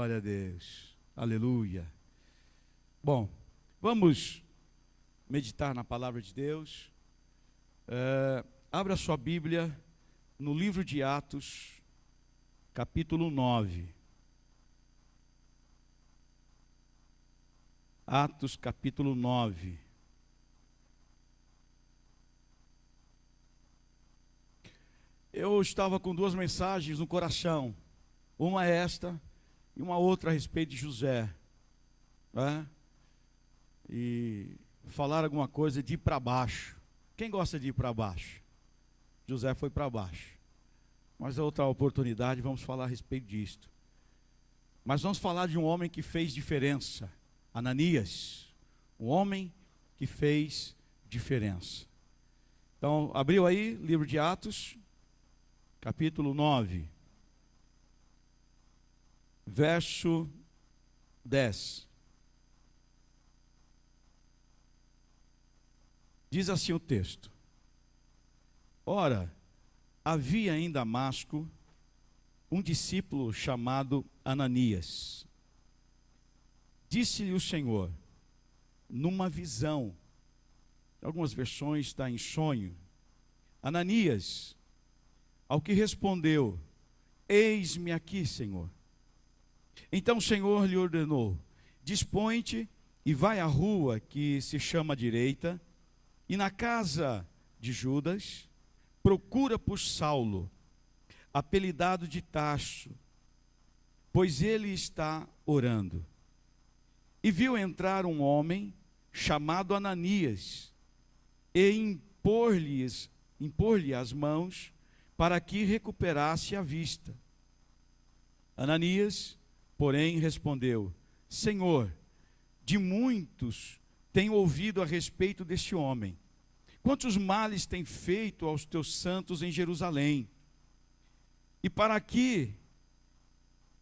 Glória a Deus. Aleluia. Bom, vamos meditar na palavra de Deus. Abra sua Bíblia no livro de Atos, capítulo 9. Atos, capítulo 9. Eu estava com duas mensagens no coração. Uma é esta e uma outra a respeito de José, né? E falar alguma coisa de ir para baixo. Quem gosta de ir para baixo? José foi para baixo. Mas outra oportunidade vamos falar a respeito disto. Mas vamos falar de um homem que fez diferença. Ananias, um homem que fez diferença. Então, abriu aí, livro de Atos, capítulo 9, verso 10. Diz assim o texto: Ora, havia em Damasco um discípulo chamado Ananias. Disse-lhe o Senhor, numa visão, algumas versões está em sonho, Ananias, ao que respondeu, eis-me aqui, Senhor. Então o Senhor lhe ordenou, dispõe-te e vai à rua que se chama direita, e na casa de Judas, procura por Saulo, apelidado de Tarso, pois ele está orando. E viu entrar um homem chamado Ananias, e impor-lhe as mãos, para que recuperasse a vista. Ananias, porém, respondeu, Senhor, de muitos tenho ouvido a respeito deste homem. Quantos males tem feito aos teus santos em Jerusalém? E para que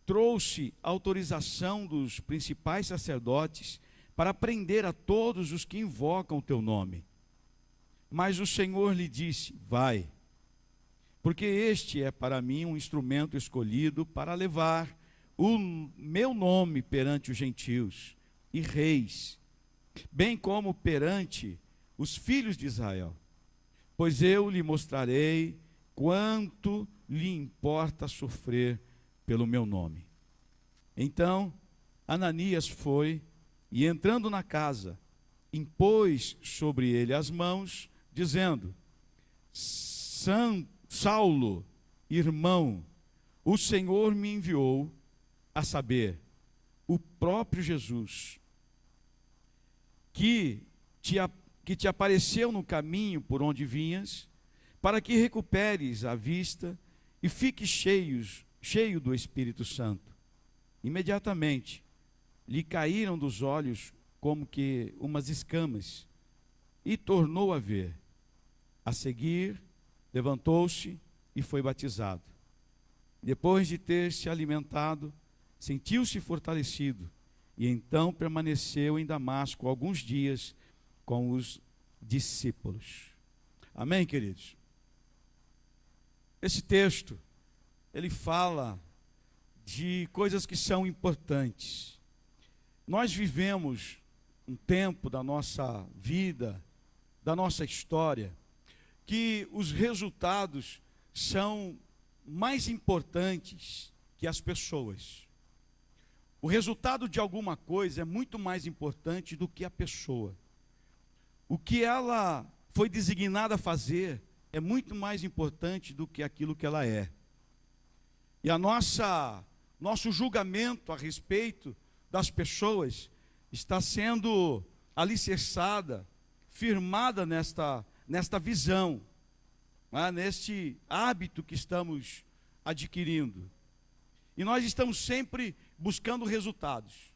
trouxe autorização dos principais sacerdotes para prender a todos os que invocam o teu nome. Mas o Senhor lhe disse, vai, porque este é para mim um instrumento escolhido para levar o meu nome perante os gentios e reis, bem como perante os filhos de Israel. Pois eu lhe mostrarei quanto lhe importa sofrer pelo meu nome. Então, Ananias foi e entrando na casa, impôs sobre ele as mãos, dizendo, Saulo, irmão, o Senhor me enviou, a saber, o próprio Jesus, que te apareceu no caminho por onde vinhas, para que recuperes a vista e fiques cheio do Espírito Santo. Imediatamente lhe caíram dos olhos como que umas escamas, e tornou a ver. A seguir, levantou-se e foi batizado. Depois de ter se alimentado, sentiu-se fortalecido, e então permaneceu em Damasco alguns dias com os discípulos. Amém, queridos? Esse texto, ele fala de coisas que são importantes. Nós vivemos um tempo da nossa vida, da nossa história, que os resultados são mais importantes que as pessoas. O resultado de alguma coisa é muito mais importante do que a pessoa. O que ela foi designada a fazer é muito mais importante do que aquilo que ela é. E nosso julgamento a respeito das pessoas está sendo alicerçada, firmada nesta visão, neste hábito que estamos adquirindo. E nós estamos sempre buscando resultados.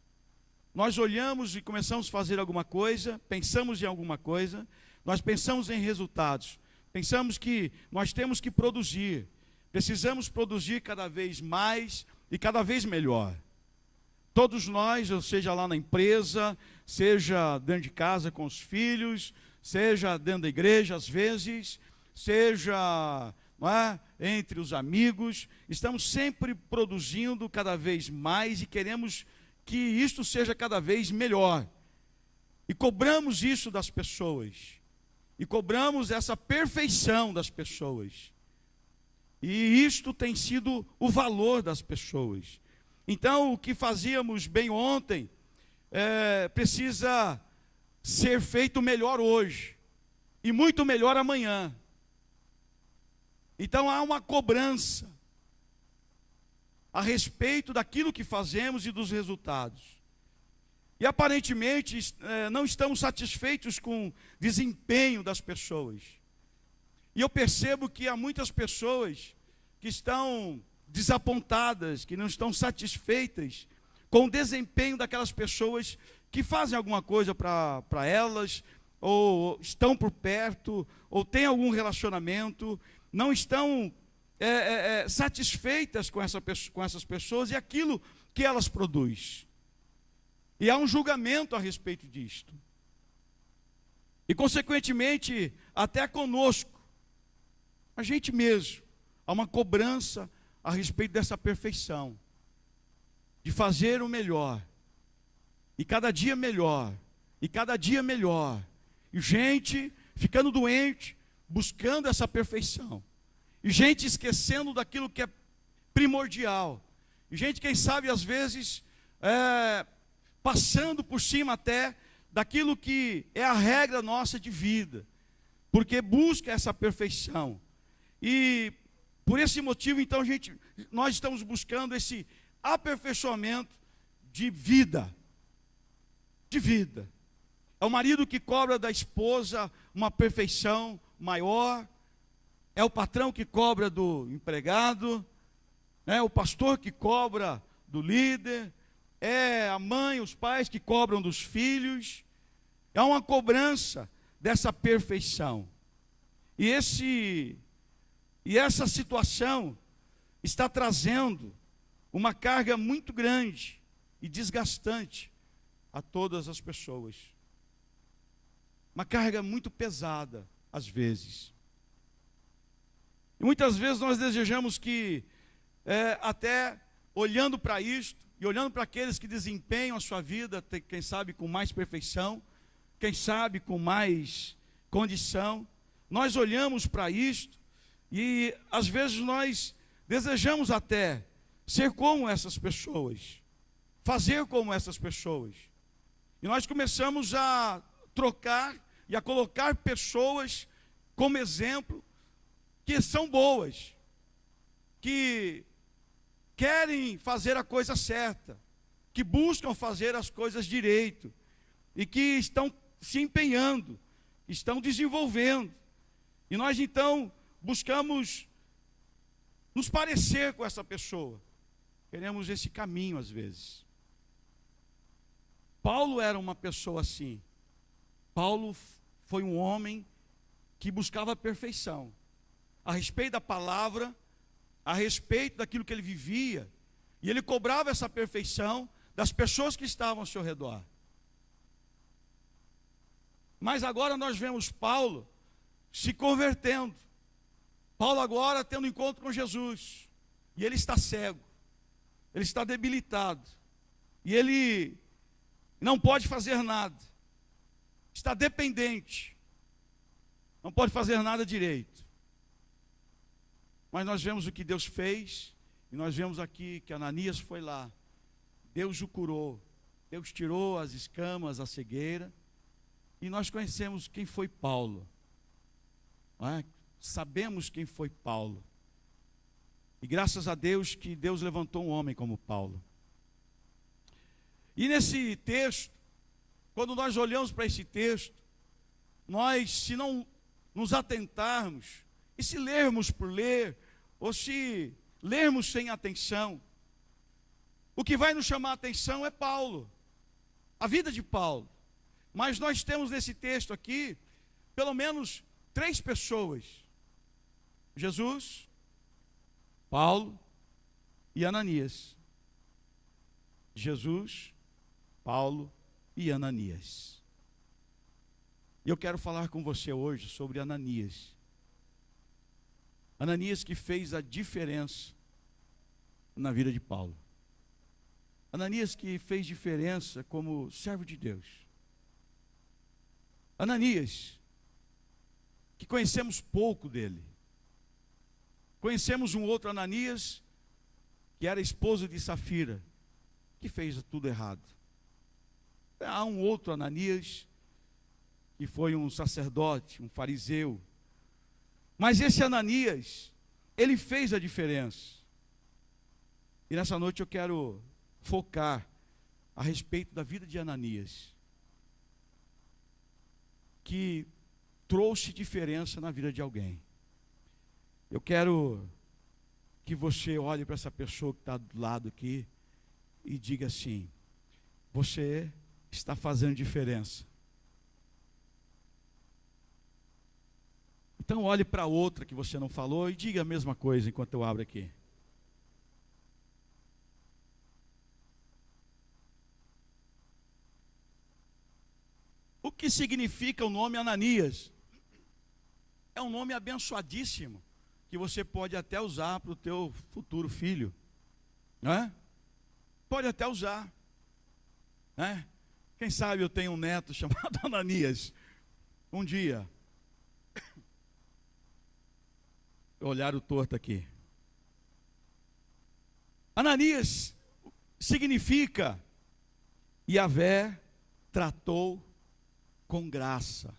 Nós olhamos e começamos a fazer alguma coisa, pensamos em alguma coisa, nós pensamos em resultados, pensamos que nós temos que produzir, precisamos produzir cada vez mais e cada vez melhor. Todos nós, ou seja lá na empresa, seja dentro de casa com os filhos, seja dentro da igreja às vezes, seja não é? Entre os amigos, estamos sempre produzindo cada vez mais e queremos que isto seja cada vez melhor. E cobramos isso das pessoas. E cobramos essa perfeição das pessoas. E isto tem sido o valor das pessoas. Então, o que fazíamos bem ontem precisa ser feito melhor hoje. E muito melhor amanhã. Então, há uma cobrança a respeito daquilo que fazemos e dos resultados. E aparentemente não estamos satisfeitos com o desempenho das pessoas. E eu percebo que há muitas pessoas que estão desapontadas, que não estão satisfeitas com o desempenho daquelas pessoas que fazem alguma coisa para elas, ou estão por perto, ou têm algum relacionamento, não estão satisfeitas com essas pessoas e aquilo que elas produzem. E há um julgamento a respeito disto. E, consequentemente, até conosco, a gente mesmo, há uma cobrança a respeito dessa perfeição, de fazer o melhor, e cada dia melhor, e cada dia melhor, e gente ficando doente, buscando essa perfeição, e gente esquecendo daquilo que é primordial, e gente, quem sabe, às vezes, passando por cima até daquilo que é a regra nossa de vida, porque busca essa perfeição. E por esse motivo, então, nós estamos buscando esse aperfeiçoamento de vida. De vida. É o marido que cobra da esposa uma perfeição maior, é o patrão que cobra do empregado, é o pastor que cobra do líder, é a mãe, os pais que cobram dos filhos. É uma cobrança dessa perfeição. E essa situação está trazendo uma carga muito grande e desgastante a todas as pessoas. Uma carga muito pesada, às vezes. E muitas vezes nós desejamos que, até olhando para isto, e olhando para aqueles que desempenham a sua vida, quem sabe com mais perfeição, quem sabe com mais condição, nós olhamos para isto, e às vezes nós desejamos até ser como essas pessoas, fazer como essas pessoas. E nós começamos a trocar e a colocar pessoas como exemplo, que são boas, que querem fazer a coisa certa, que buscam fazer as coisas direito, e que estão se empenhando, estão desenvolvendo. E nós então buscamos nos parecer com essa pessoa. Queremos esse caminho às vezes. Paulo era uma pessoa assim. Paulo foi um homem que buscava a perfeição. A respeito da palavra, a respeito daquilo que ele vivia. E ele cobrava essa perfeição das pessoas que estavam ao seu redor. Mas agora nós vemos Paulo se convertendo. Paulo agora tendo encontro com Jesus. E ele está cego. Ele está debilitado. E ele não pode fazer nada. Está dependente. Não pode fazer nada direito. Mas nós vemos o que Deus fez. E nós vemos aqui que Ananias foi lá. Deus o curou. Deus tirou as escamas, a cegueira. E nós conhecemos quem foi Paulo. Não é? Sabemos quem foi Paulo. E graças a Deus que Deus levantou um homem como Paulo. E nesse texto, quando nós olhamos para esse texto, nós, se não nos atentarmos, e se lermos por ler, ou se lermos sem atenção, o que vai nos chamar a atenção é Paulo, a vida de Paulo. Mas nós temos nesse texto aqui, pelo menos 3 pessoas: Jesus, Paulo e Ananias. Jesus, Paulo e Ananias. E eu quero falar com você hoje sobre Ananias. Ananias que fez a diferença na vida de Paulo. Ananias que fez diferença como servo de Deus. Ananias, que conhecemos pouco dele. Conhecemos um outro Ananias, que era esposo de Safira, que fez tudo errado. Há um outro Ananias, que foi um sacerdote, um fariseu. Mas esse Ananias, ele fez a diferença. E nessa noite eu quero focar a respeito da vida de Ananias, que trouxe diferença na vida de alguém. Eu quero que você olhe para essa pessoa que está do lado aqui e diga assim: você está fazendo diferença. Então olhe para outra que você não falou e diga a mesma coisa enquanto eu abro aqui. O que significa o nome Ananias? É um nome abençoadíssimo, que você pode até usar para o teu futuro filho, não é? Pode até usar, né? Quem sabe eu tenho um neto chamado Ananias. Um dia, olharam torto aqui. Ananias significa Yahvé tratou com graça,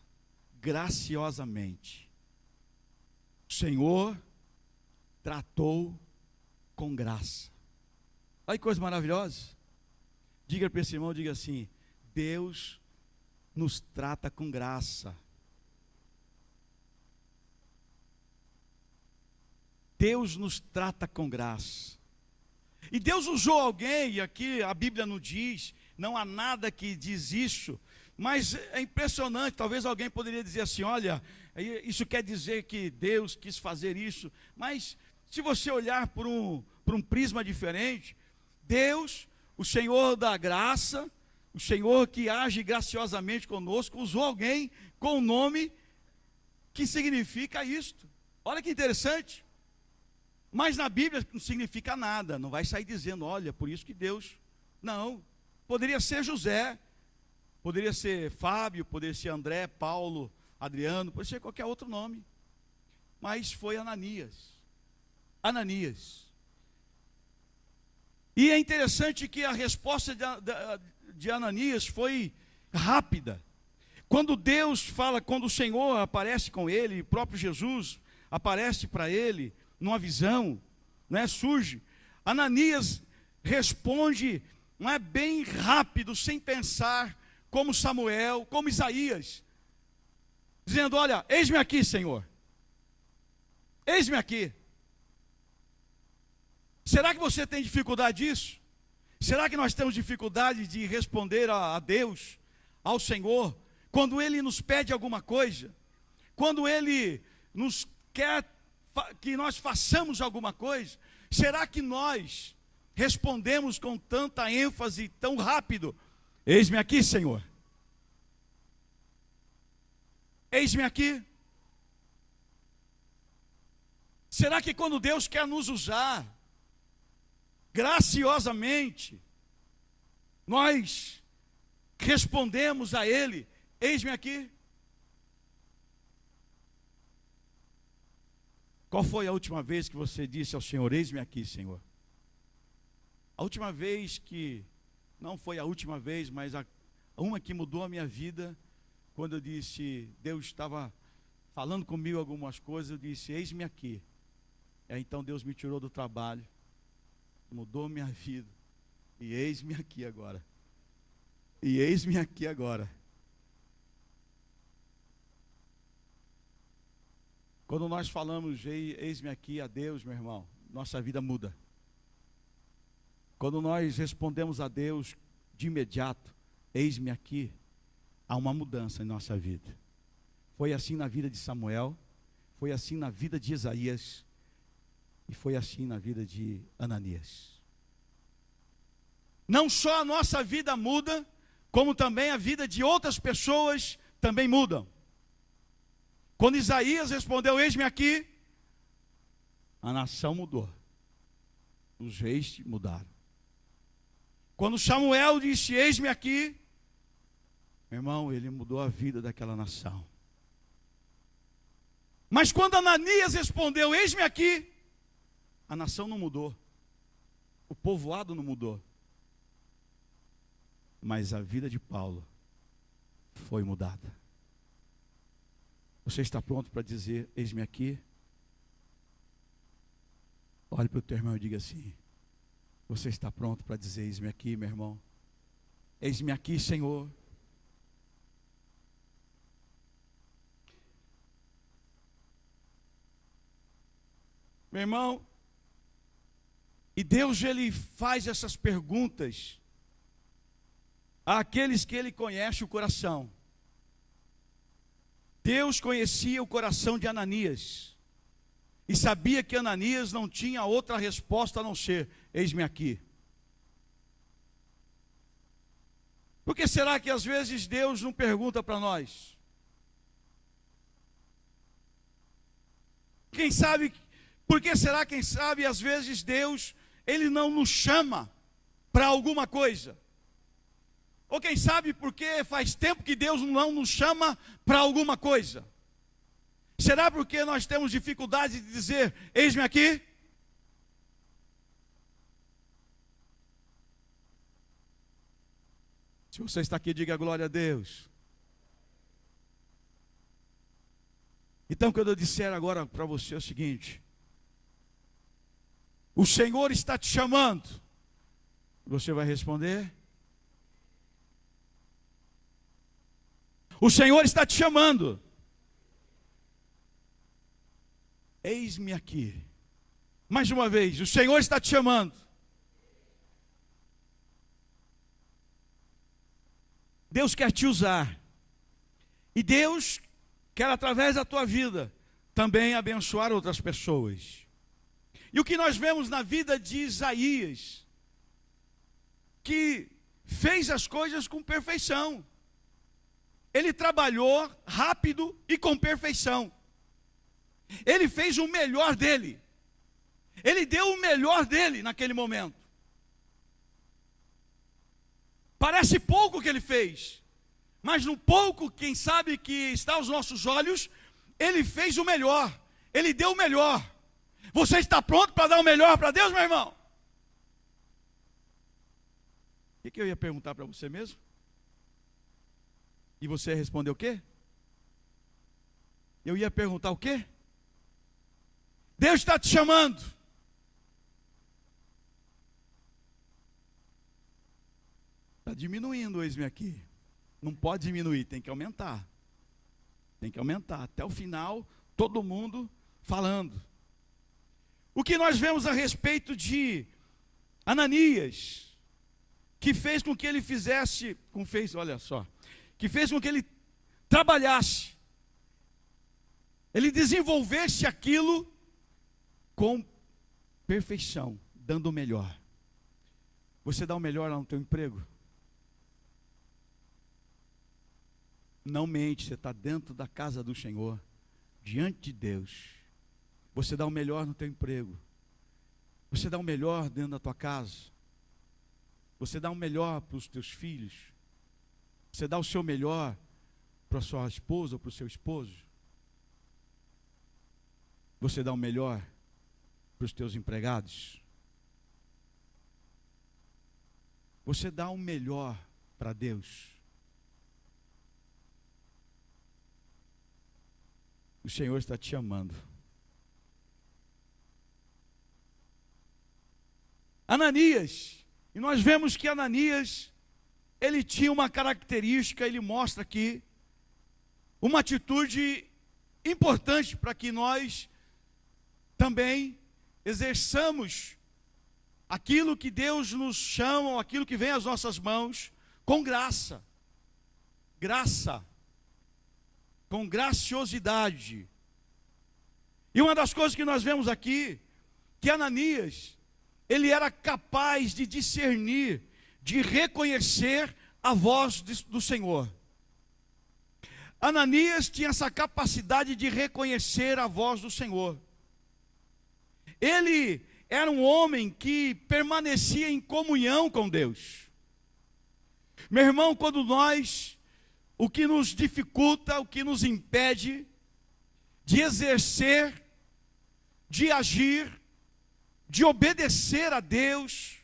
graciosamente. O Senhor tratou com graça. Olha que coisa maravilhosa. Diga para esse irmão, diga assim: Deus nos trata com graça. Deus nos trata com graça. E Deus usou alguém, e aqui a Bíblia não diz, não há nada que diz isso, mas é impressionante. Talvez alguém poderia dizer assim: olha, isso quer dizer que Deus quis fazer isso. Mas se você olhar por um prisma diferente, Deus, o Senhor da graça, o Senhor que age graciosamente conosco, usou alguém com um nome que significa isto. Olha que interessante. Mas na Bíblia não significa nada. Não vai sair dizendo: olha, por isso que Deus... Não, poderia ser José, poderia ser Fábio, poderia ser André, Paulo, Adriano, pode ser qualquer outro nome. Mas foi Ananias. Ananias. E é interessante que a resposta de Ananias foi rápida. Quando Deus fala, quando o Senhor aparece com ele, o próprio Jesus aparece para ele numa visão, né, surge, Ananias responde, não é, bem rápido, sem pensar, como Samuel, como Isaías, dizendo: olha, eis-me aqui, Senhor, eis-me aqui. Será que você tem dificuldade disso? Será que nós temos dificuldade de responder a Deus, ao Senhor, quando Ele nos pede alguma coisa, quando Ele nos quer que nós façamos alguma coisa? Será que nós respondemos com tanta ênfase, tão rápido: eis-me aqui, Senhor, eis-me aqui? Será que quando Deus quer nos usar graciosamente, nós respondemos a Ele: eis-me aqui? Qual foi a última vez que você disse ao Senhor: eis-me aqui, Senhor? A última vez que, não foi a última vez, mas uma que mudou a minha vida, quando eu disse, Deus estava falando comigo algumas coisas, eu disse: eis-me aqui. Então Deus me tirou do trabalho, mudou minha vida, e eis-me aqui agora. E eis-me aqui agora. Quando nós falamos eis-me aqui a Deus, meu irmão, nossa vida muda. Quando nós respondemos a Deus de imediato, eis-me aqui, há uma mudança em nossa vida. Foi assim na vida de Samuel, foi assim na vida de Isaías, e foi assim na vida de Ananias. Não só a nossa vida muda, como também a vida de outras pessoas também mudam. Quando Isaías respondeu: eis-me aqui, A nação mudou. Os reis mudaram. Quando Samuel disse, eis-me aqui, meu irmão, ele mudou a vida daquela nação. Mas quando Ananias respondeu, eis-me aqui, a nação não mudou. O povoado não mudou. Mas a vida de Paulo foi mudada. Você está pronto para dizer, eis-me aqui? Olhe para o teu irmão e diga assim, você está pronto para dizer, eis-me aqui, meu irmão? Eis-me aqui, Senhor. Meu irmão, e Deus, Ele faz essas perguntas àqueles que Ele conhece o coração. Deus conhecia o coração de Ananias e sabia que Ananias não tinha outra resposta a não ser, eis-me aqui. Por que será que às vezes Deus não pergunta para nós? Quem sabe, por que será, quem sabe, às vezes Deus, Ele não nos chama para alguma coisa? Ou quem sabe porque faz tempo que Deus não nos chama para alguma coisa? Será porque nós temos dificuldade de dizer, eis-me aqui? Se você está aqui, diga glória a Deus. Então, quando eu disser agora para você o seguinte, o Senhor está te chamando, você vai responder? O Senhor está te chamando. Eis-me aqui. Mais uma vez, o Senhor está te chamando. Deus quer te usar. E Deus quer, através da tua vida, também abençoar outras pessoas. E o que nós vemos na vida de Isaías, que fez as coisas com perfeição. Ele trabalhou rápido e com perfeição. Ele fez o melhor dele. Ele deu o melhor dele naquele momento. Parece pouco o que ele fez, mas no pouco, quem sabe que está aos nossos olhos, ele fez o melhor. Ele deu o melhor. Você está pronto para dar o melhor para Deus, meu irmão? O que eu ia perguntar para você mesmo? E você respondeu o quê? Eu ia perguntar o quê? Deus está te chamando. Está diminuindo, eis-me aqui. Não pode diminuir, tem que aumentar. Tem que aumentar. Até o final, todo mundo falando. O que nós vemos a respeito de Ananias, que fez com que ele fizesse, olha só, que fez com que ele trabalhasse, ele desenvolvesse aquilo com perfeição, dando o melhor. Você dá o melhor lá no teu emprego? Não mente, você está dentro da casa do Senhor, diante de Deus. Você dá o melhor no teu emprego. Você dá o melhor dentro da tua casa. Você dá o melhor para os teus filhos. Você dá o seu melhor para a sua esposa ou para o seu esposo. Você dá o melhor para os teus empregados. Você dá o melhor para Deus. O Senhor está te chamando. Ananias, e nós vemos que Ananias, ele tinha uma característica, ele mostra aqui, uma atitude importante para que nós também exerçamos aquilo que Deus nos chama, aquilo que vem às nossas mãos, com graça. Graça. Com graciosidade. E uma das coisas que nós vemos aqui, que Ananias, ele era capaz de discernir, de reconhecer a voz do Senhor. Ananias tinha essa capacidade de reconhecer a voz do Senhor. ele era um homem que permanecia em comunhão com Deus. Meu irmão, quando o que nos dificulta, o que nos impede de exercer, de agir, de obedecer a Deus,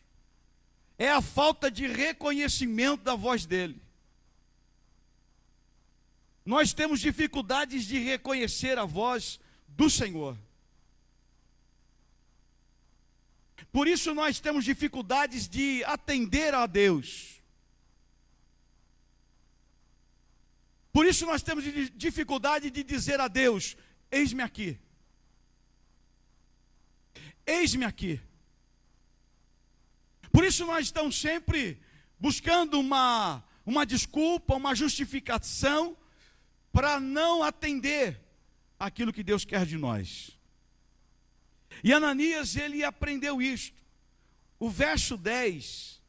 é a falta de reconhecimento da voz dele. Nós temos dificuldades de reconhecer a voz do Senhor. Por isso nós temos dificuldades de atender a Deus. Por isso nós temos dificuldade de dizer a Deus: eis-me aqui. Eis-me aqui. Por isso nós estamos sempre buscando uma desculpa, uma justificação para não atender aquilo que Deus quer de nós. E Ananias, ele aprendeu isto. O verso 10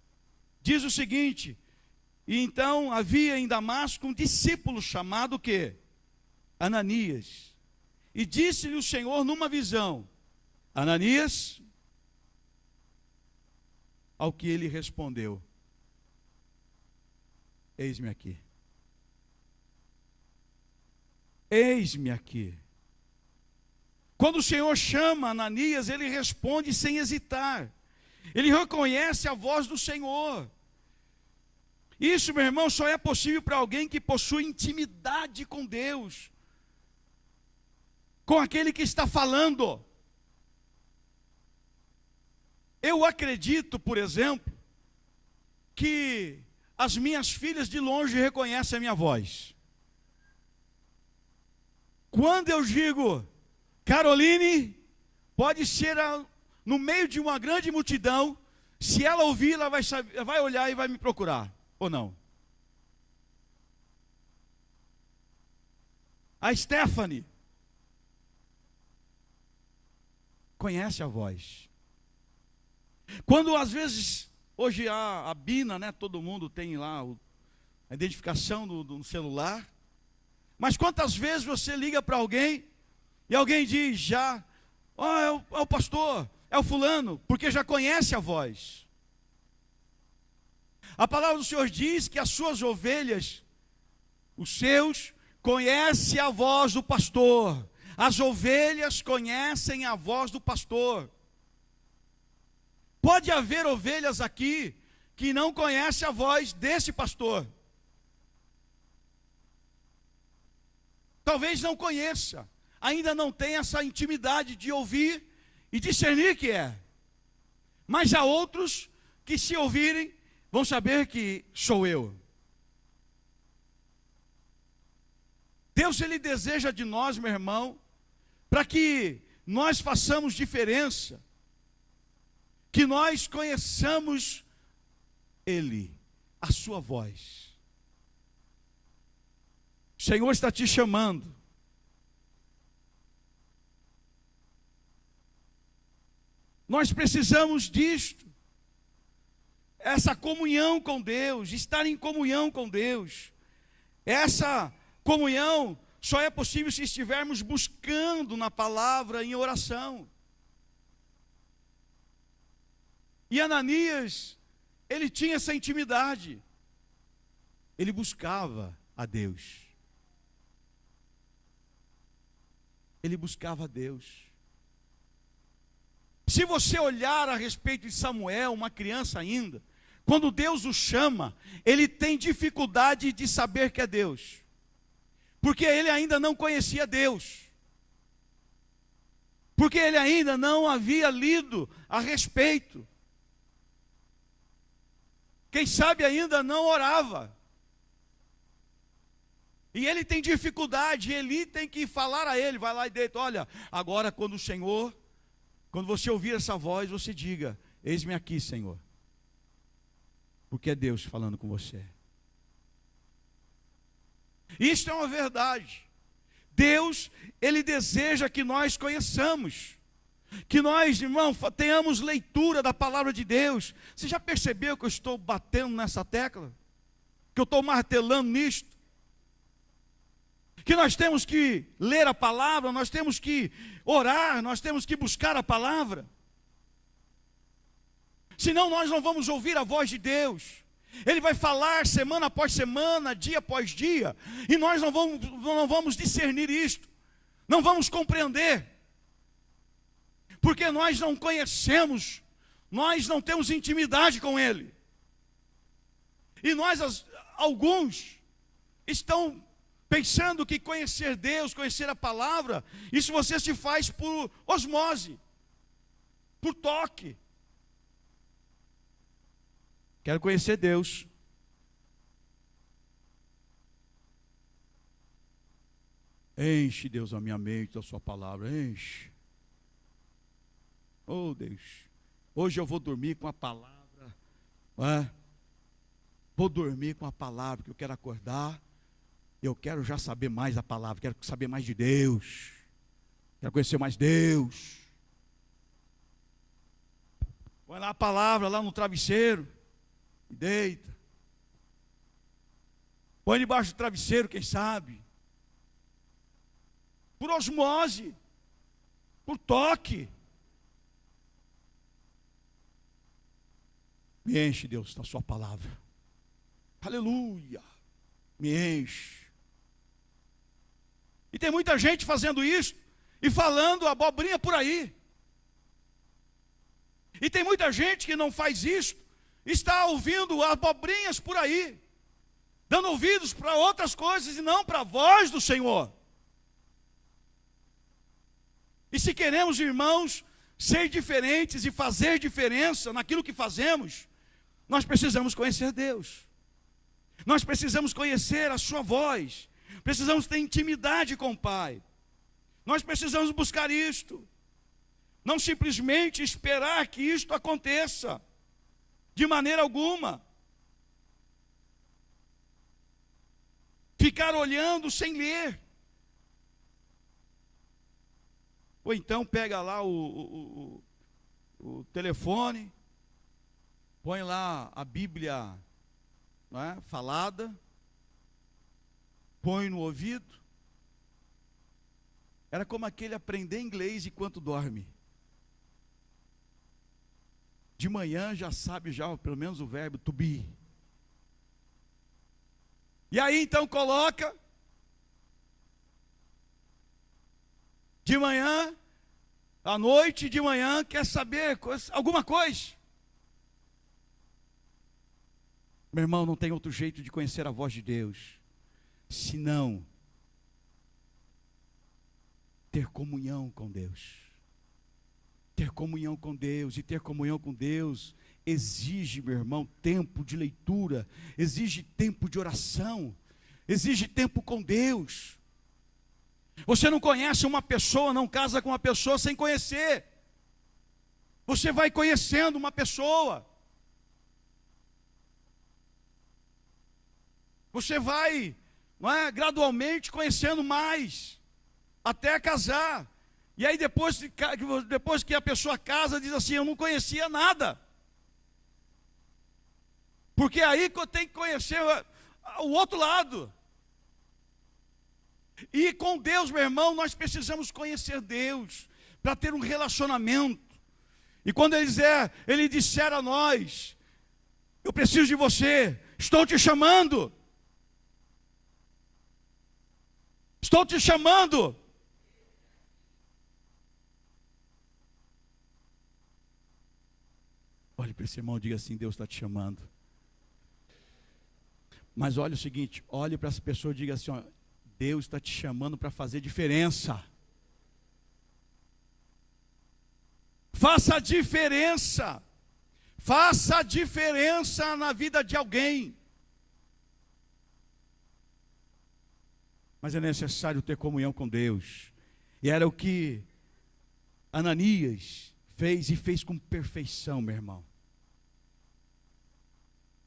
diz o seguinte: e então havia em Damasco um discípulo chamado o quê? Ananias. E disse-lhe o Senhor numa visão: Ananias. Ao que ele respondeu: eis-me aqui. Eis-me aqui. Quando o Senhor chama Ananias, ele responde sem hesitar. Ele reconhece a voz do Senhor. Isso, meu irmão, só é possível para alguém que possui intimidade com Deus, com aquele que está falando. Eu acredito, por exemplo, que as minhas filhas de longe reconhecem a minha voz. Quando eu digo Caroline, pode ser no meio de uma grande multidão, se ela ouvir, ela vai olhar e vai me procurar, ou não? A Stephanie conhece a voz. Quando às vezes, hoje a Bina, né, todo mundo tem lá a identificação do celular, mas quantas vezes você liga para alguém e alguém diz já: é o pastor, é o fulano, porque já conhece a voz. A palavra do Senhor diz que as suas ovelhas, os seus, conhecem a voz do pastor. As ovelhas conhecem a voz do pastor. Pode haver ovelhas aqui que não conhecem a voz desse pastor. Talvez não conheça, ainda não tem essa intimidade de ouvir e discernir que é. Mas há outros que, se ouvirem, vão saber que sou eu. Deus, ele deseja de nós, meu irmão, para que nós façamos diferença, que nós conheçamos Ele, a sua voz. O Senhor está te chamando. Nós precisamos disto. Essa comunhão com Deus, estar em comunhão com Deus. Essa comunhão só é possível se estivermos buscando na palavra, em oração. E Ananias, ele tinha essa intimidade. Ele buscava a Deus. Ele buscava a Deus. Se você olhar a respeito de Samuel, uma criança ainda, quando Deus o chama, ele tem dificuldade de saber que é Deus, porque ele ainda não conhecia Deus, porque ele ainda não havia lido a respeito, quem sabe ainda não orava, e ele tem dificuldade, ele tem que falar a ele, vai lá e deita: olha, agora quando você ouvir essa voz, você diga: eis-me aqui, Senhor. Porque é Deus falando com você. Isto é uma verdade. Deus, ele deseja que nós conheçamos, que nós, irmão, tenhamos leitura da palavra de Deus. Você já percebeu que eu estou batendo nessa tecla? Que eu estou martelando nisto? que nós temos que ler a palavra, nós temos que orar, nós temos que buscar a palavra. Senão nós não vamos ouvir a voz de Deus. Ele vai falar semana após semana, dia após dia, e nós não vamos discernir isto, não vamos compreender, porque nós não conhecemos, nós não temos intimidade com Ele. E alguns estão pensando que conhecer Deus, conhecer a palavra, isso você se faz por osmose, por toque. Quero conhecer Deus. Enche, Deus, a minha mente da sua palavra, enche. Oh, Deus, hoje eu vou dormir com a palavra, vou dormir com a palavra, que eu quero acordar, eu quero já saber mais da palavra, quero saber mais de Deus, quero conhecer mais Deus. Põe lá a palavra, lá no travesseiro, e deita. Põe debaixo do travesseiro, quem sabe, por osmose, por toque. Me enche, Deus, da sua palavra. Aleluia. Me enche. E tem muita gente fazendo isso e falando abobrinha por aí. E tem muita gente que não faz isso, está ouvindo abobrinhas por aí, dando ouvidos para outras coisas e não para a voz do Senhor. E se queremos, irmãos, ser diferentes e fazer diferença naquilo que fazemos, nós precisamos conhecer Deus. Nós precisamos conhecer a sua voz. Precisamos ter intimidade com o Pai. Nós precisamos buscar isto. Não simplesmente esperar que isto aconteça. De maneira alguma. Ficar olhando sem ler. Ou então pega lá o telefone, põe lá a Bíblia, não é, falada, põe no ouvido. Era como aquele aprender inglês enquanto dorme. De manhã já sabe pelo menos o verbo to be. E aí então coloca de manhã, à noite, de manhã, quer saber alguma coisa. Meu irmão, não tem outro jeito de conhecer a voz de Deus, senão ter comunhão com Deus. Ter comunhão com Deus, e ter comunhão com Deus exige, meu irmão, tempo de leitura, exige tempo de oração, exige tempo com Deus. Você não conhece uma pessoa, não casa com uma pessoa sem conhecer. Você vai conhecendo uma pessoa. Você vai, não é, gradualmente conhecendo mais, até casar. E aí depois que a pessoa casa, diz assim, eu não conhecia nada. Porque aí que eu tenho que conhecer o outro lado. E com Deus, meu irmão, nós precisamos conhecer Deus, para ter um relacionamento. E quando Ele disser a nós, eu preciso de você, estou te chamando. Estou te chamando. Olhe para esse irmão e diga assim, Deus está te chamando. Mas olha o seguinte, olhe para essa pessoa e diga assim, ó, Deus está te chamando para fazer diferença. Faça a diferença. Faça a diferença na vida de alguém. Mas é necessário ter comunhão com Deus. E era o que Ananias fez, e fez com perfeição, meu irmão.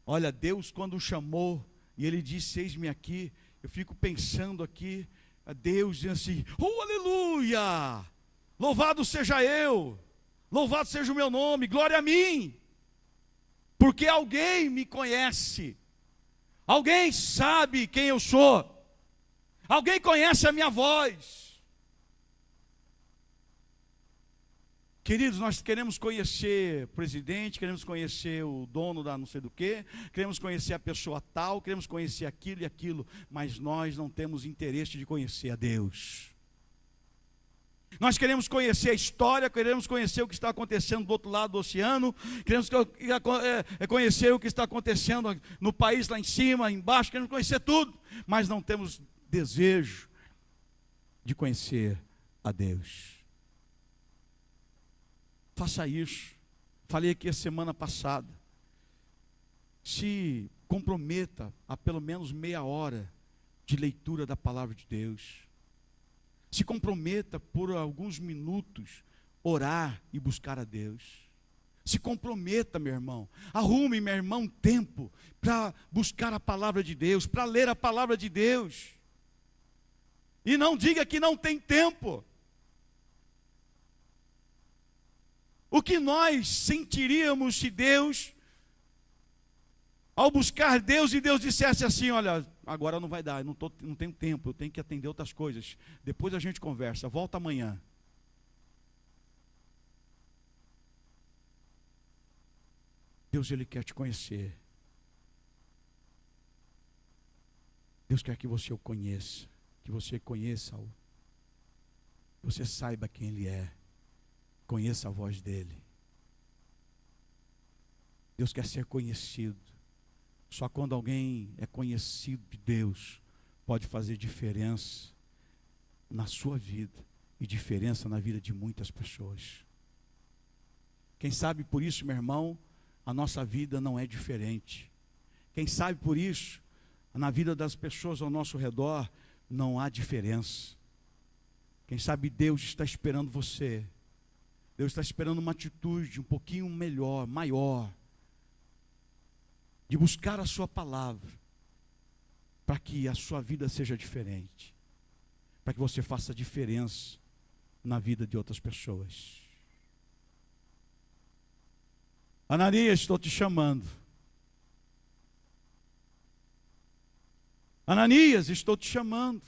Olha, Deus quando o chamou, e ele disse, eis-me aqui, eu fico pensando aqui, a Deus dizendo assim, oh aleluia, louvado seja eu, louvado seja o meu nome, glória a mim, porque alguém me conhece, alguém sabe quem eu sou, Alguém conhece a minha voz? Queridos, nós queremos conhecer o presidente, queremos conhecer o dono da não sei do que, queremos conhecer a pessoa tal, queremos conhecer aquilo e aquilo, mas nós não temos interesse de conhecer a Deus. Nós queremos conhecer a história, queremos conhecer o que está acontecendo do outro lado do oceano, queremos conhecer o que está acontecendo no país lá em cima, embaixo, queremos conhecer tudo, mas não temos desejo de conhecer a Deus. Faça isso. Falei aqui a semana passada. Se comprometa a pelo menos meia hora de leitura da palavra de Deus. Se comprometa por alguns minutos orar e buscar a Deus. Se comprometa, meu irmão. Arrume, meu irmão, tempo para buscar a palavra de Deus, para ler a palavra de Deus. E não diga que não tem tempo. O que nós sentiríamos se Deus, ao buscar Deus, e Deus dissesse assim: olha, agora não vai dar, não tenho tempo, eu tenho que atender outras coisas, depois a gente conversa, volta amanhã. Deus, Ele quer te conhecer. Deus quer que você o conheça, que você conheça-o, que você saiba quem Ele é. Conheça a voz dEle. Deus quer ser conhecido. Só quando alguém é conhecido de Deus, pode fazer diferença na sua vida e diferença na vida de muitas pessoas. Quem sabe por isso, meu irmão, a nossa vida não é diferente. Quem sabe por isso, na vida das pessoas ao nosso redor, não há diferença. Quem sabe Deus está esperando você. Deus está esperando uma atitude um pouquinho melhor, maior, de buscar a sua palavra, para que a sua vida seja diferente, para que você faça diferença na vida de outras pessoas. Ananias, estou te chamando. Ananias, estou te chamando.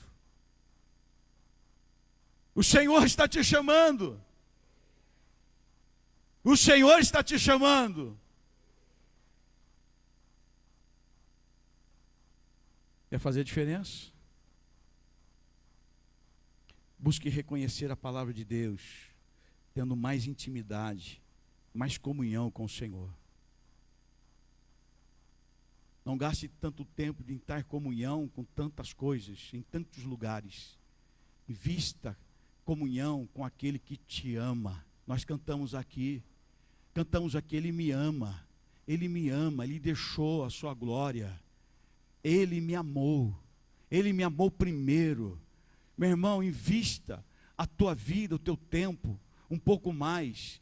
O Senhor está te chamando. O Senhor está te chamando. Quer fazer diferença? Busque reconhecer a palavra de Deus, tendo mais intimidade, mais comunhão com o Senhor. Não gaste tanto tempo de estar em comunhão com tantas coisas, em tantos lugares. Invista comunhão com aquele que te ama. Nós cantamos aqui, Ele me ama, Ele deixou a sua glória, Ele me amou primeiro. Meu irmão, invista a tua vida, o teu tempo, um pouco mais,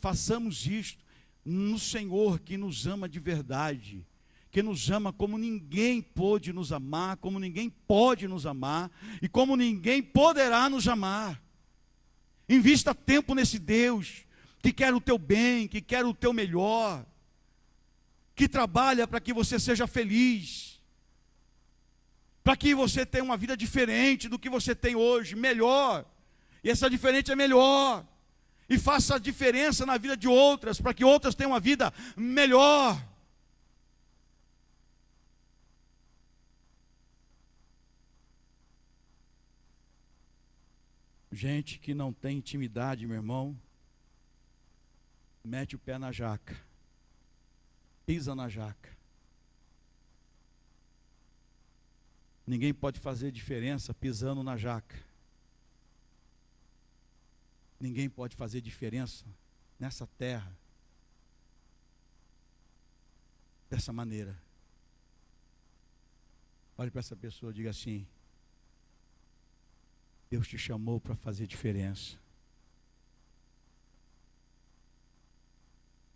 façamos isto no Senhor que nos ama de verdade, que nos ama como ninguém pôde nos amar, como ninguém pode nos amar, e como ninguém poderá nos amar. Invista tempo nesse Deus, que quer o teu bem, que quer o teu melhor, que trabalha para que você seja feliz, para que você tenha uma vida diferente do que você tem hoje, melhor, e essa diferente é melhor, e faça a diferença na vida de outras, para que outras tenham uma vida melhor. Gente que não tem intimidade, meu irmão, mete o pé na jaca, pisa na jaca. Ninguém pode fazer diferença pisando na jaca. Ninguém pode fazer diferença nessa terra dessa maneira. Olhe para essa pessoa e diga assim: Deus te chamou para fazer diferença.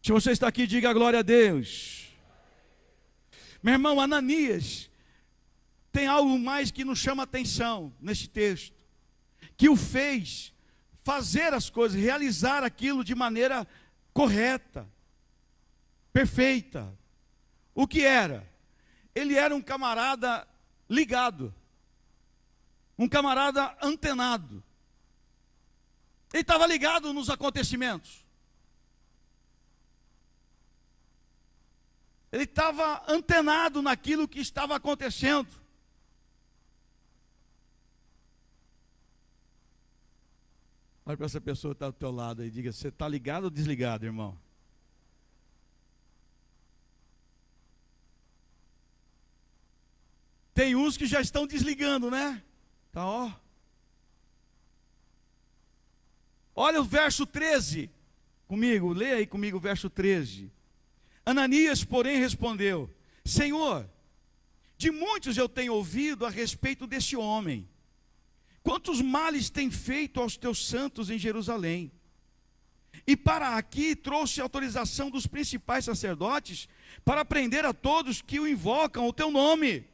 Se você está aqui, diga glória a Deus. Meu irmão, Ananias tem algo mais que nos chama a atenção nesse texto, que o fez fazer as coisas, realizar aquilo de maneira correta, perfeita. O que era? Ele era um camarada ligado. um camarada antenado. Ele estava ligado nos acontecimentos. Ele estava antenado naquilo que estava acontecendo. Olha para essa pessoa que está do teu lado e diga: você está ligado ou desligado, irmão? Tem uns que já estão desligando, né? Tá, ó. Olha o verso 13 comigo, leia aí comigo o verso 13. Ananias, porém, respondeu: Senhor, de muitos eu tenho ouvido a respeito desse homem. Quantos males tem feito aos teus santos em Jerusalém? E para aqui trouxe autorização dos principais sacerdotes para prender a todos que o invocam o teu nome.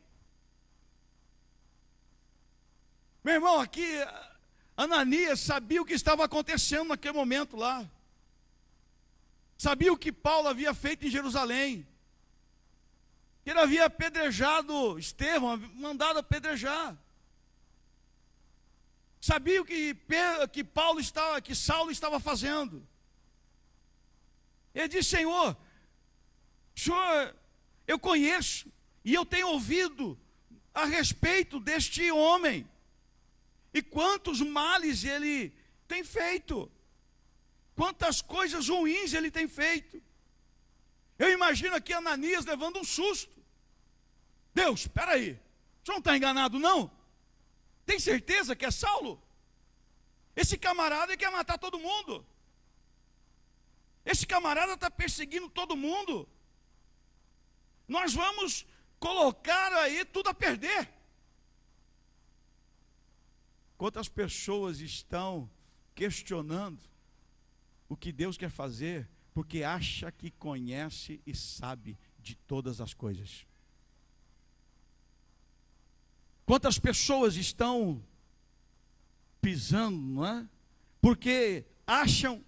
Meu irmão, aqui Ananias sabia o que estava acontecendo naquele momento lá. Sabia o que Paulo havia feito em Jerusalém. Ele havia apedrejado Estevão, mandado apedrejar. Sabia o que Saulo estava fazendo. Ele disse: Senhor, eu conheço e eu tenho ouvido a respeito deste homem. E quantos males ele tem feito. Quantas coisas ruins ele tem feito. Eu imagino aqui Ananias levando um susto. Deus, espera aí. O senhor não está enganado, não? Tem certeza que é Saulo? Esse camarada quer matar todo mundo. Esse camarada está perseguindo todo mundo. Nós vamos colocar aí tudo a perder. Quantas pessoas estão questionando o que Deus quer fazer, porque acha que conhece e sabe de todas as coisas. Quantas pessoas estão pisando, não é? Porque acham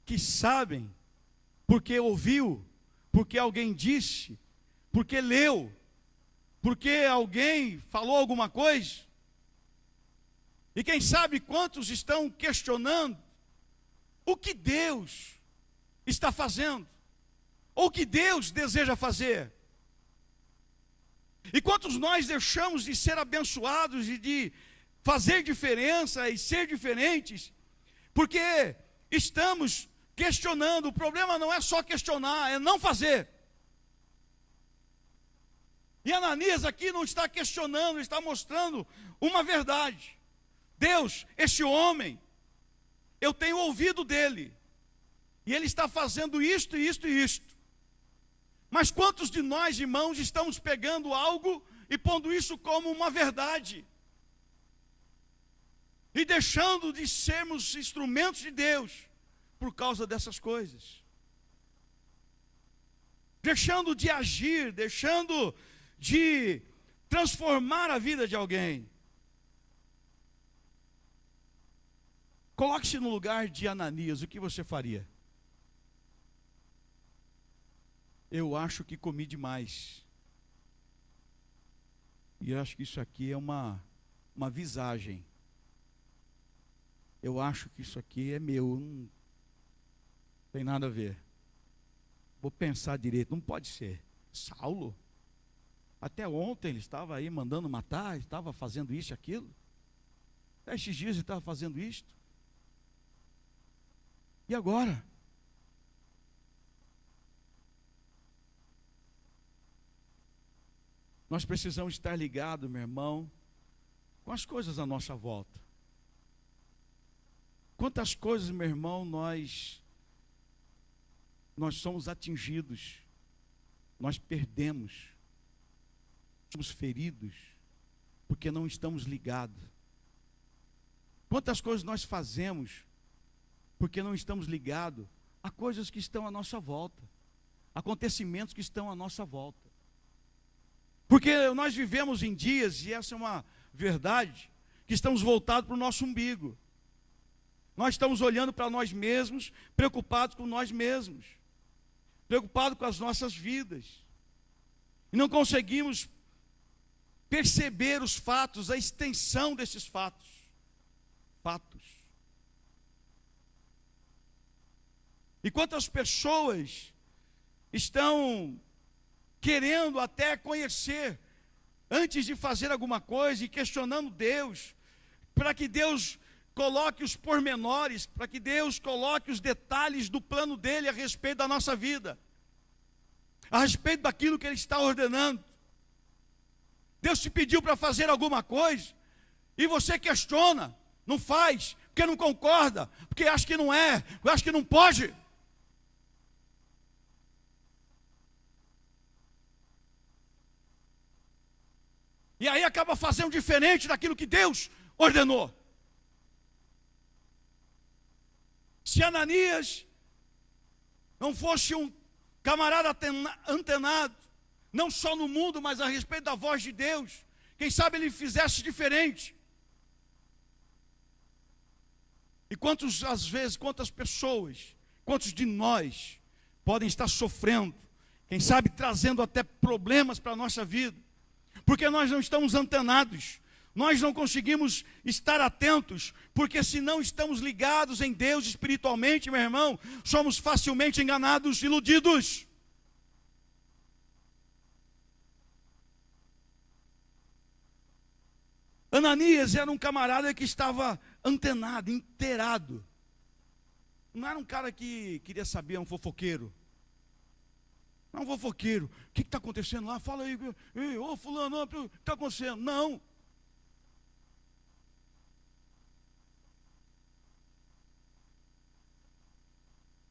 que sabem, porque ouviu, porque alguém disse, porque leu, porque alguém falou alguma coisa. E quem sabe quantos estão questionando o que Deus está fazendo, ou o que Deus deseja fazer. E quantos nós deixamos de ser abençoados e de fazer diferença e ser diferentes, porque estamos questionando. O problema não é só questionar, é não fazer. E Ananias aqui não está questionando, está mostrando uma verdade. Deus, esse homem, eu tenho ouvido dele, e ele está fazendo isto, isto e isto. Mas quantos de nós, irmãos, estamos pegando algo e pondo isso como uma verdade, e deixando de sermos instrumentos de Deus por causa dessas coisas, deixando de agir, deixando de transformar a vida de alguém? Coloque-se no lugar de Ananias, o que você faria? Eu acho que comi demais. E eu acho que isso aqui é uma visagem. Eu acho que isso aqui é meu, não tem nada a ver. Vou pensar direito, não pode ser. Saulo? Até ontem ele estava aí mandando matar, estava fazendo isso e aquilo. Até estes dias ele estava fazendo isto. E agora? Nós precisamos estar ligados, meu irmão, com as coisas à nossa volta. Quantas coisas, meu irmão, nós somos atingidos, nós perdemos, somos feridos, porque não estamos ligados. Quantas coisas nós fazemos, porque não estamos ligados a coisas que estão à nossa volta, acontecimentos que estão à nossa volta. Porque nós vivemos em dias, e essa é uma verdade, que estamos voltados para o nosso umbigo. Nós estamos olhando para nós mesmos, preocupados com nós mesmos, preocupados com as nossas vidas. E não conseguimos perceber os fatos, a extensão desses fatos. E quantas pessoas estão querendo até conhecer, antes de fazer alguma coisa, e questionando Deus, para que Deus coloque os pormenores, para que Deus coloque os detalhes do plano dele a respeito da nossa vida, a respeito daquilo que ele está ordenando. Deus te pediu para fazer alguma coisa, e você questiona, não faz, porque não concorda, porque acha que não é, acha que não pode. E aí acaba fazendo diferente daquilo que Deus ordenou. Se Ananias não fosse um camarada antenado, não só no mundo, mas a respeito da voz de Deus, quem sabe ele fizesse diferente. E quantas pessoas, quantos de nós podem estar sofrendo, quem sabe trazendo até problemas para a nossa vida, porque nós não estamos antenados, nós não conseguimos estar atentos, porque se não estamos ligados em Deus espiritualmente, meu irmão, somos facilmente enganados, iludidos. Ananias era um camarada que estava antenado, inteirado. Não era um cara que queria saber, um fofoqueiro. Não é um fofoqueiro. O que está acontecendo lá? Fala aí. Ô fulano, o que está acontecendo? Não.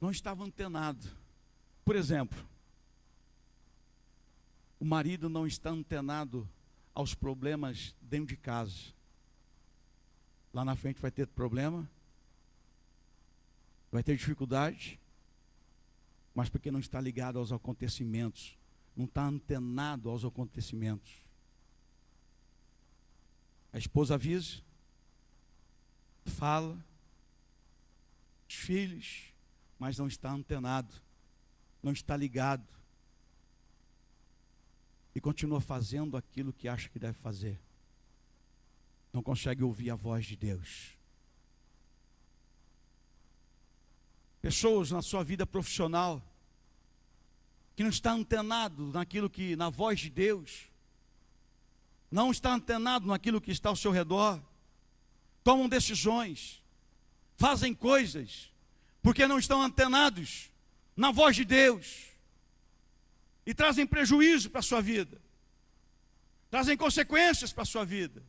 Não estava antenado. Por exemplo, o marido não está antenado aos problemas dentro de casa. Lá na frente vai ter problema, vai ter dificuldade, mas porque não está ligado aos acontecimentos, não está antenado aos acontecimentos. A esposa avisa, fala, os filhos, mas não está antenado, não está ligado, e continua fazendo aquilo que acha que deve fazer. Não consegue ouvir a voz de Deus. Pessoas na sua vida profissional que não está antenado na voz de Deus, não está antenado naquilo que está ao seu redor, tomam decisões, fazem coisas, porque não estão antenados na voz de Deus, e trazem prejuízo para a sua vida, trazem consequências para a sua vida.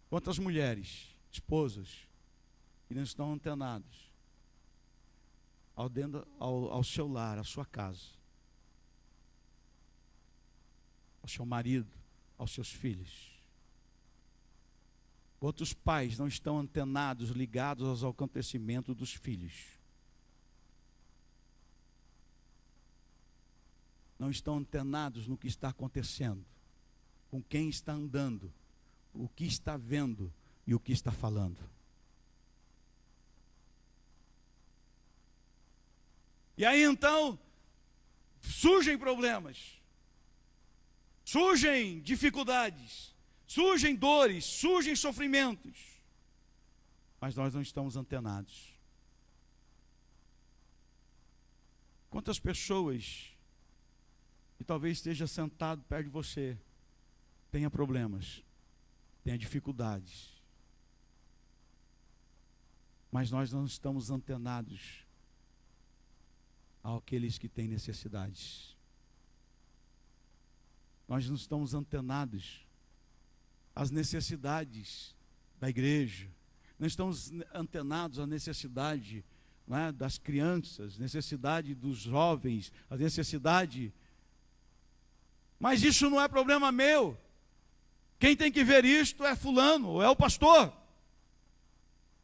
Quantas mulheres, esposas, que não estão antenados ao seu lar, à sua casa, ao seu marido, aos seus filhos. Quantos pais não estão antenados, ligados aos acontecimentos dos filhos? Não estão antenados no que está acontecendo, com quem está andando, o que está vendo e o que está falando. E aí então surgem problemas, surgem dificuldades, surgem dores, surgem sofrimentos, mas nós não estamos antenados. Quantas pessoas que talvez esteja sentado perto de você tenha problemas, tenha dificuldades, mas nós não estamos antenados àqueles que têm necessidades. Nós não estamos antenados às necessidades da igreja, não estamos antenados à necessidade, não é, das crianças, necessidade dos jovens, a necessidade. Mas isso não é problema meu. Quem tem que ver isto é fulano, ou é o pastor.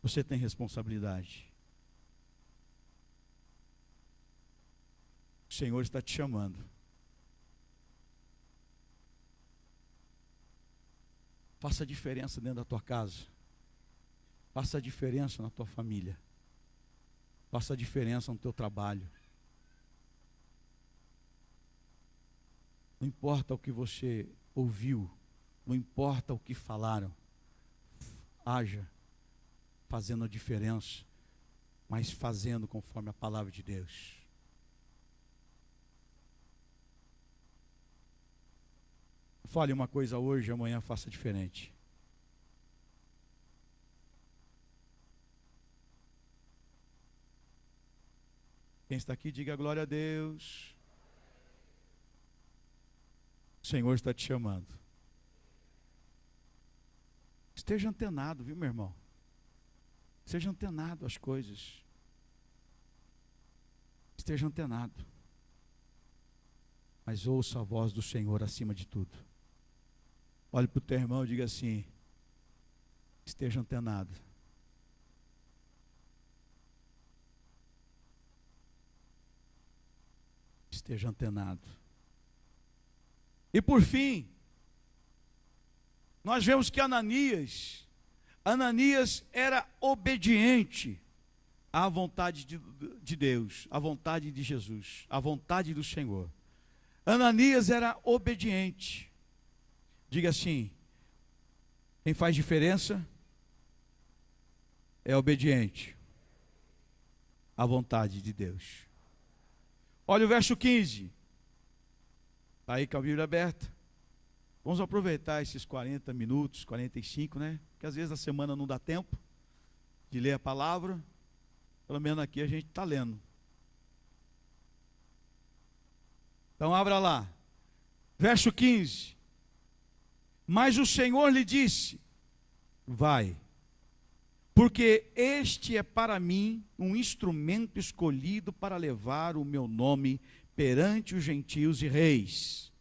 Você tem responsabilidade. O Senhor está te chamando. Faça a diferença dentro da tua casa. Faça a diferença na tua família. Faça a diferença no teu trabalho. Não importa o que você ouviu, não importa o que falaram, haja fazendo a diferença, mas fazendo conforme a palavra de Deus. Fale uma coisa hoje, amanhã faça diferente. Quem está aqui, diga glória a Deus. O Senhor está te chamando. Esteja antenado, viu, meu irmão? Esteja antenado às coisas. Esteja antenado. Mas ouça a voz do Senhor acima de tudo. Olhe para o teu irmão e diga assim: esteja antenado. Esteja antenado. E por fim, nós vemos que Ananias era obediente à vontade de Deus, à vontade de Jesus, à vontade do Senhor. Ananias era obediente. Diga assim: quem faz diferença é obediente à vontade de Deus. Olha o verso 15. Está aí com a Bíblia aberta. Vamos aproveitar esses 40 minutos, 45, né? Porque às vezes a semana não dá tempo de ler a palavra. Pelo menos aqui a gente está lendo. Então abra lá. Verso 15. Mas o Senhor lhe disse: vai, porque este é para mim um instrumento escolhido para levar o meu nome perante os gentios e reis,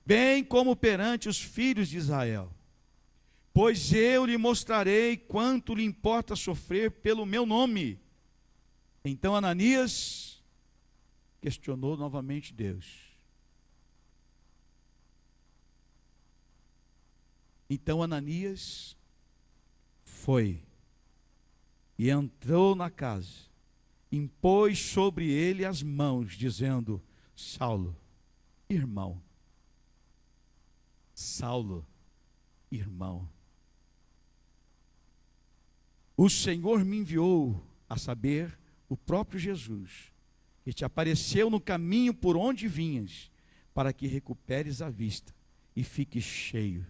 bem como perante os filhos de Israel. Pois eu lhe mostrarei quanto lhe importa sofrer pelo meu nome. Então Ananias questionou novamente Deus. Então Ananias foi e entrou na casa, impôs sobre ele as mãos, dizendo: Saulo, irmão. Saulo, irmão. O Senhor me enviou, a saber, o próprio Jesus, que te apareceu no caminho por onde vinhas, para que recuperes a vista e fiques cheio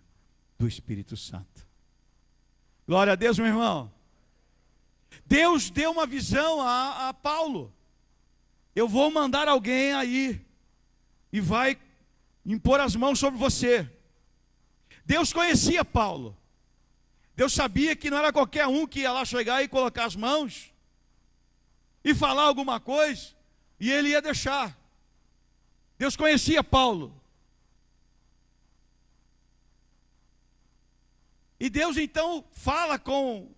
do Espírito Santo. Glória a Deus, meu irmão. Deus deu uma visão a Paulo. Eu vou mandar alguém aí e vai impor as mãos sobre você. Deus conhecia Paulo. Deus sabia que não era qualquer um que ia lá chegar e colocar as mãos e falar alguma coisa e ele ia deixar. Deus conhecia Paulo. E Deus então fala com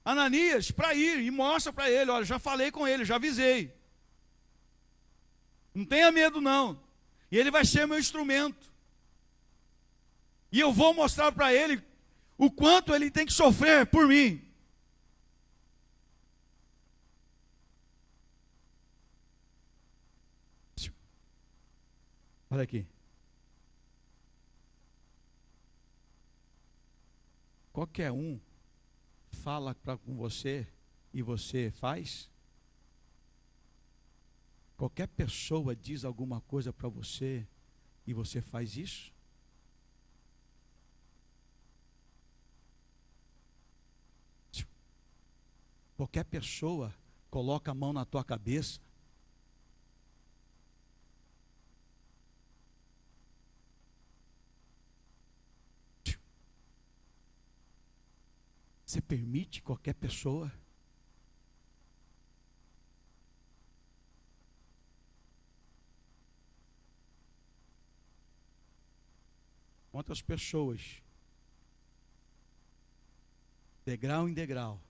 Ananias para ir e mostra para ele: olha, já falei com ele, já avisei. Não tenha medo não. E ele vai ser meu instrumento. E eu vou mostrar para ele o quanto ele tem que sofrer por mim. Olha aqui. Qualquer um fala com você e você faz? Qualquer pessoa diz alguma coisa para você e você faz isso? Qualquer pessoa coloca a mão na tua cabeça. Você permite qualquer pessoa? Quantas pessoas, degrau em degrau,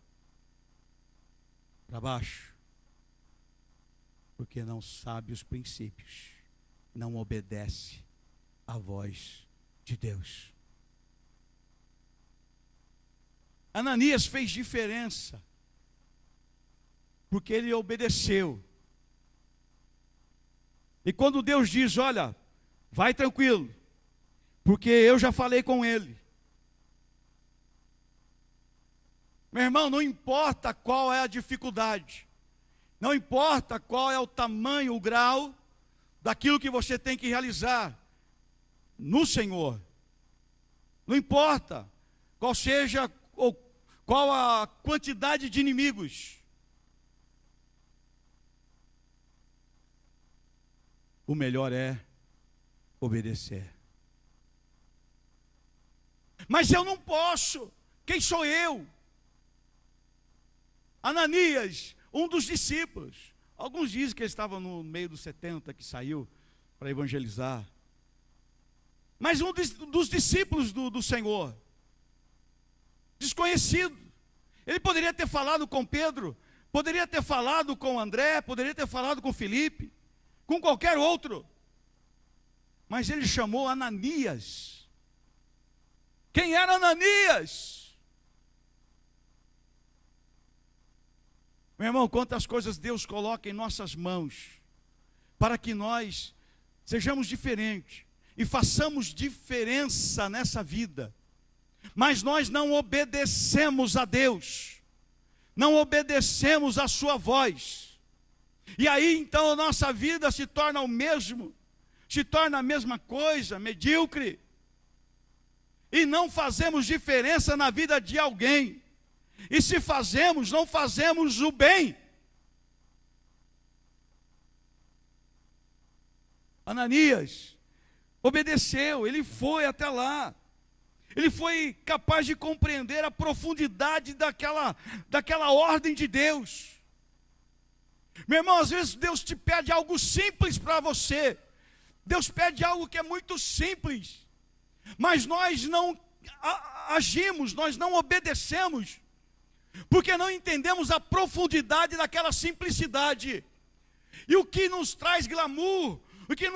para baixo, porque não sabe os princípios, não obedece à voz de Deus. Ananias fez diferença, porque ele obedeceu. E quando Deus diz: olha, vai tranquilo, porque eu já falei com ele. Meu irmão, não importa qual é a dificuldade, não importa qual é o tamanho, o grau daquilo que você tem que realizar no Senhor, não importa qual seja ou qual a quantidade de inimigos, o melhor é obedecer. Mas eu não posso, quem sou eu? Ananias, um dos discípulos, alguns dizem que ele estava no meio dos 70 que saiu para evangelizar, mas um dos discípulos do Senhor, desconhecido. Ele poderia ter falado com Pedro, poderia ter falado com André, poderia ter falado com Filipe, com qualquer outro, mas ele chamou Ananias. Quem era Ananias? Meu irmão, quantas coisas Deus coloca em nossas mãos, para que nós sejamos diferentes e façamos diferença nessa vida, mas nós não obedecemos a Deus, não obedecemos a sua voz, e aí então a nossa vida se torna o mesmo, se torna a mesma coisa, medíocre, e não fazemos diferença na vida de alguém. E se fazemos, não fazemos o bem. Ananias obedeceu, ele foi até lá. Ele foi capaz de compreender a profundidade daquela ordem de Deus. Meu irmão, às vezes Deus te pede algo simples para você. Deus pede algo que é muito simples. Mas nós não agimos, nós não obedecemos, porque não entendemos a profundidade daquela simplicidade. E o que nos traz glamour, o que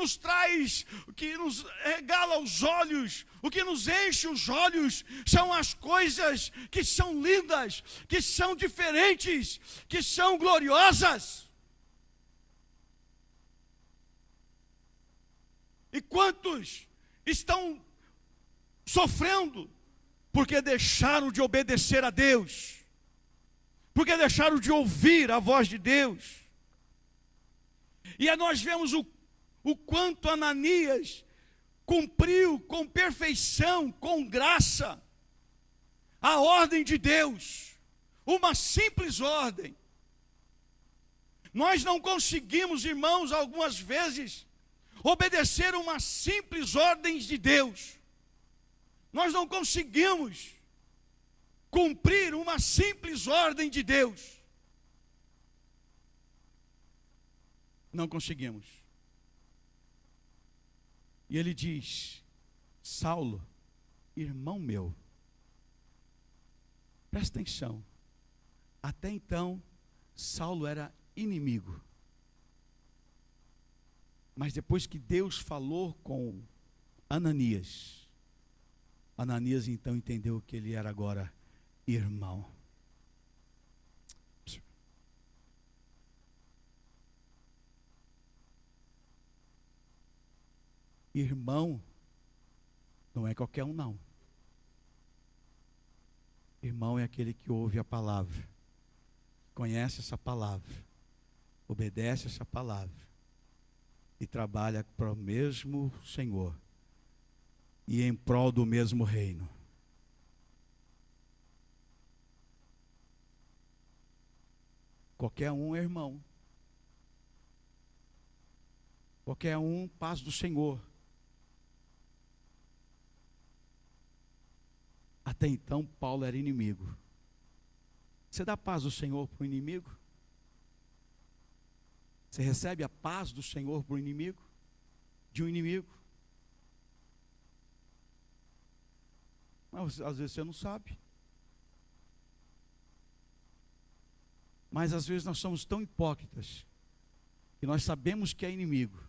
nos regala os olhos, o que nos enche os olhos, são as coisas que são lindas, que são diferentes, que são gloriosas. E quantos estão sofrendo porque deixaram de obedecer a Deus, porque deixaram de ouvir a voz de Deus. E aí nós vemos o quanto Ananias cumpriu com perfeição, com graça, a ordem de Deus, uma simples ordem. Nós não conseguimos, irmãos, algumas vezes, obedecer uma simples ordem de Deus. Nós não conseguimos cumprir uma simples ordem de Deus. Não conseguimos. E ele diz: Saulo, irmão meu, presta atenção. Até então, Saulo era inimigo. Mas depois que Deus falou com Ananias, Ananias então entendeu que ele era agora irmão. Irmão não é qualquer um, não. Irmão é aquele que ouve a palavra, conhece essa palavra, obedece essa palavra e trabalha para o mesmo Senhor e em prol do mesmo reino. Qualquer um é irmão. Qualquer um, paz do Senhor. Até então, Paulo era inimigo. Você dá paz do Senhor para o inimigo? Você recebe a paz do Senhor para o inimigo? De um inimigo? Mas às vezes você não sabe. Mas às vezes nós somos tão hipócritas que nós sabemos que é inimigo.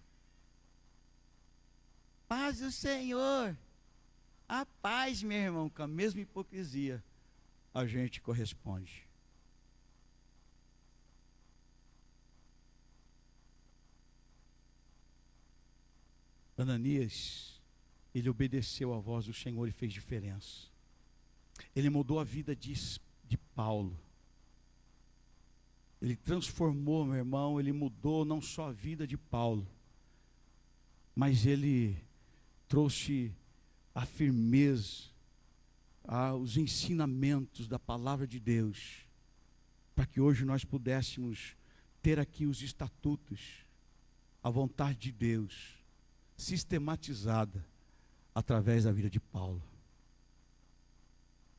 Paz do Senhor. A paz, meu irmão, com a mesma hipocrisia a gente corresponde. Ananias, ele obedeceu à voz do Senhor e fez diferença. Ele mudou a vida de Paulo. Ele transformou, meu irmão, ele mudou não só a vida de Paulo, mas ele trouxe a firmeza, os ensinamentos da palavra de Deus, para que hoje nós pudéssemos ter aqui os estatutos, a vontade de Deus, sistematizada através da vida de Paulo.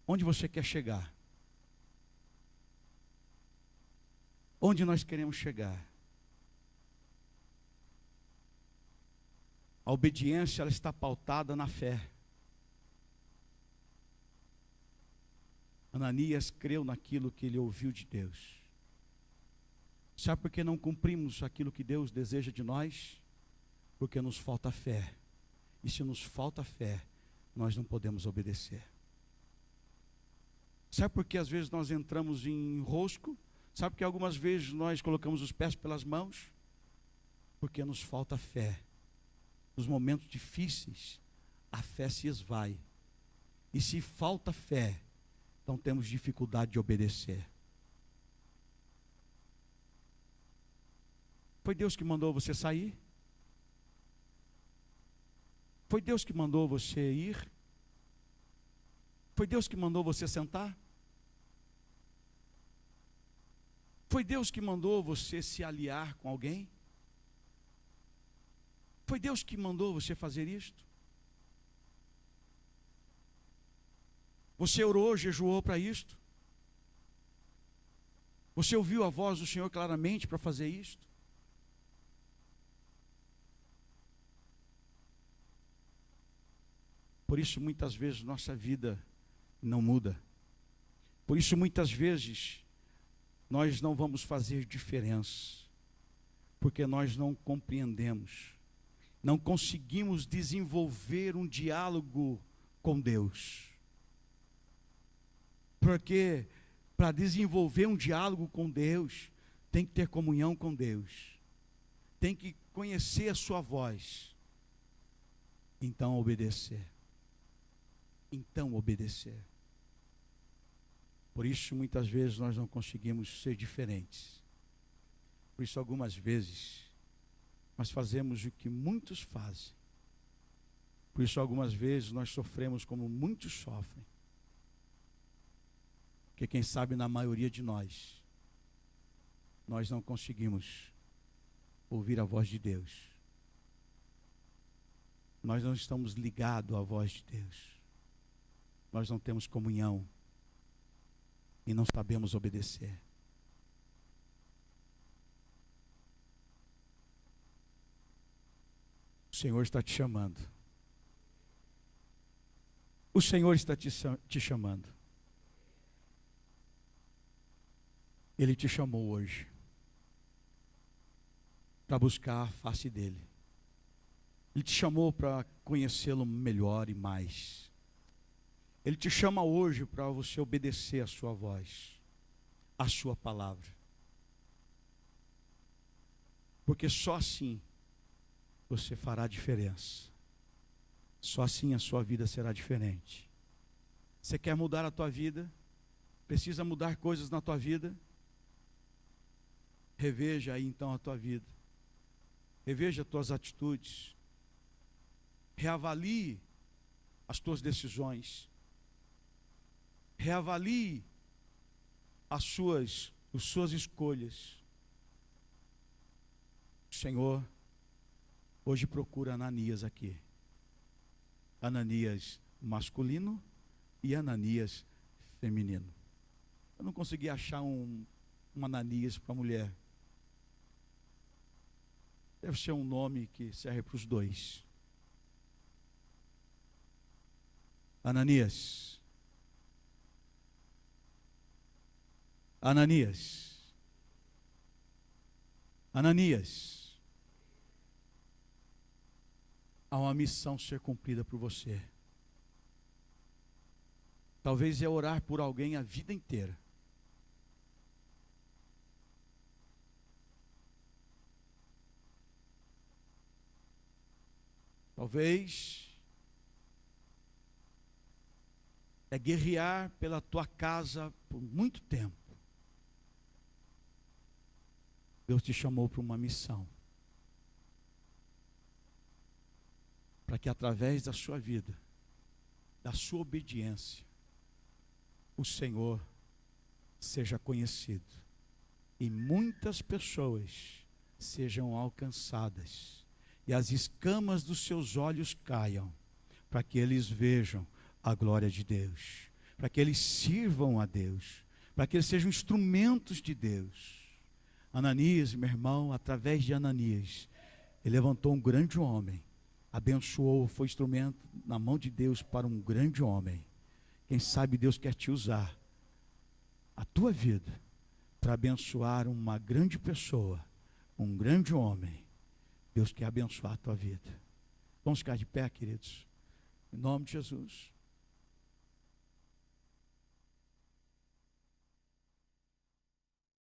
Onde você quer chegar? Onde nós queremos chegar? A obediência, ela está pautada na fé. Ananias creu naquilo que ele ouviu de Deus. Sabe por que não cumprimos aquilo que Deus deseja de nós? Porque nos falta fé. E se nos falta fé, nós não podemos obedecer. Sabe por que às vezes nós entramos em enrosco? Sabe por que algumas vezes nós colocamos os pés pelas mãos? Porque nos falta fé. Nos momentos difíceis, a fé se esvai. E se falta fé, então temos dificuldade de obedecer. Foi Deus que mandou você sair? Foi Deus que mandou você ir? Foi Deus que mandou você sentar? Foi Deus que mandou você se aliar com alguém? Foi Deus que mandou você fazer isto? Você orou, jejuou para isto? Você ouviu a voz do Senhor claramente para fazer isto? Por isso muitas vezes nossa vida não muda. Por isso muitas vezes nós não vamos fazer diferença. Porque nós não compreendemos. Não conseguimos desenvolver um diálogo com Deus. Porque para desenvolver um diálogo com Deus, tem que ter comunhão com Deus. Tem que conhecer a sua voz. Então obedecer. Então obedecer. Por isso muitas vezes nós não conseguimos ser diferentes. Por isso algumas vezes nós fazemos o que muitos fazem. Por isso algumas vezes nós sofremos como muitos sofrem. Porque quem sabe na maioria de nós não conseguimos ouvir a voz de Deus. Nós não estamos ligados à voz de Deus. Nós não temos comunhão e não sabemos obedecer. O Senhor está te chamando. O Senhor está te chamando. Ele te chamou hoje para buscar a face dele. Ele te chamou para conhecê-lo melhor e mais. Ele te chama hoje para você obedecer a sua voz, a sua palavra. Porque só assim você fará diferença. Só assim a sua vida será diferente. Você quer mudar a tua vida? Precisa mudar coisas na tua vida? Reveja aí então a tua vida. Reveja as tuas atitudes. Reavalie as tuas decisões. Reavalie as suas escolhas. O Senhor hoje procura Ananias aqui. Ananias masculino e Ananias feminino. Eu não consegui achar um Ananias para mulher. Deve ser um nome que serve para os dois. Ananias. Ananias. Ananias. Há uma missão a ser cumprida por você. Talvez é orar por alguém a vida inteira. Talvez é guerrear pela tua casa por muito tempo. Deus te chamou para uma missão. Para que através da sua vida, da sua obediência, o Senhor seja conhecido. E muitas pessoas sejam alcançadas. E as escamas dos seus olhos caiam. Para que eles vejam a glória de Deus. Para que eles sirvam a Deus. Para que eles sejam instrumentos de Deus. Ananias, meu irmão, através de Ananias, ele levantou um grande homem, abençoou, foi instrumento na mão de Deus para um grande homem. Quem sabe Deus quer te usar, a tua vida, para abençoar uma grande pessoa, um grande homem. Deus quer abençoar a tua vida. Vamos ficar de pé, queridos, em nome de Jesus.